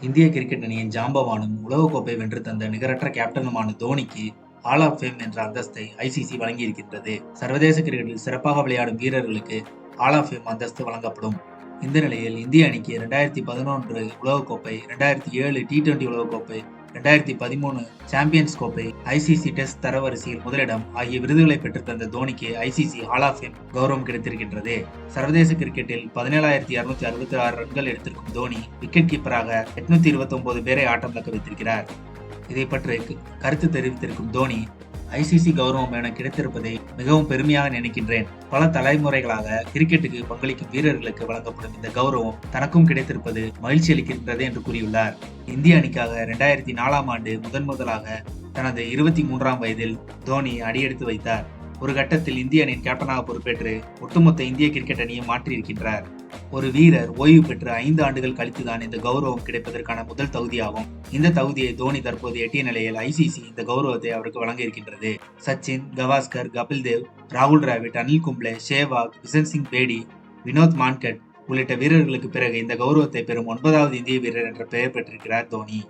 இந்திய கிரிக்கெட் அணியின் ஜாம்பவானும், உலகக்கோப்பை வென்று தந்த நிகரற்ற கேப்டனுமான தோனிக்கு ஹால் ஆஃப் ஃபேம் என்ற அந்தஸ்தை ஐசிசி வழங்கியிருக்கின்றது. சர்வதேச கிரிக்கெட்டில் சிறப்பாக விளையாடும் வீரர்களுக்கு ஹால் ஆஃப் ஃபேம் அந்தஸ்து வழங்கப்படும். இந்த நிலையில் இந்திய அணிக்கு 2011 உலகக்கோப்பை, 2007 T20 உலகக்கோப்பை, 2013 சாம்பியன்ஸ் கோப்பை, ஐசிசி டெஸ்ட் தரவரிசையில் முதலிடம் ஆகிய விருதுகளை பெற்றுத்தந்த தோனிக்கு ஐசிசி ஹால் ஆஃப் ஃபேம் கௌரவம் கிடைத்திருக்கின்றது. சர்வதேச கிரிக்கெட்டில் 17,266 ரன்கள் எடுத்திருக்கும் தோனி விக்கெட் கீப்பராக 829 பேரை ஆட்டம் தக்க வைத்திருக்கிறார். இதை பற்றி கருத்து தெரிவித்திருக்கும் தோனி, ஐசிசி கௌரவம் என கிடைத்திருப்பதை மிகவும் பெருமையாக நினைக்கின்றேன். பல தலைமுறைகளாக கிரிக்கெட்டுக்கு பங்களிக்கும் வீரர்களுக்கு வழங்கப்படும் இந்த கௌரவம் தனக்கும் கிடைத்திருப்பது மகிழ்ச்சி அளிக்கின்றது என்று கூறியுள்ளார். இந்திய அணிக்காக 2004ஆம் ஆண்டு முதலாக தனது 23ஆம் வயதில் தோனி அடியெடுத்து வைத்தார். ஒரு கட்டத்தில் இந்திய அணியின் கேப்டனாக பொறுப்பேற்று ஒட்டுமொத்த இந்திய கிரிக்கெட் அணியை மாற்றியிருக்கின்றார். ஒரு வீரர் ஓய்வு பெற்று 5 ஆண்டுகள் கழித்துதான் இந்த கௌரவம் கிடைப்பதற்கான முதல் தகுதியாகும். இந்த தகுதியை தோனி தற்போது எட்டிய நிலையில் ஐசிசி இந்த கௌரவத்தை அவருக்கு வழங்க இருக்கின்றது. சச்சின், கவாஸ்கர், கபில் தேவ், ராகுல் டிராவிட், அனில் கும்ப்ளே, சேவாக், பிஷன் சிங் பேடி, வினோத் மான்கட் உள்ளிட்ட வீரர்களுக்கு பிறகு இந்த கௌரவத்தை பெறும் 9வது இந்திய வீரர் என்ற பெயர் பெற்றிருக்கிறார் தோனி.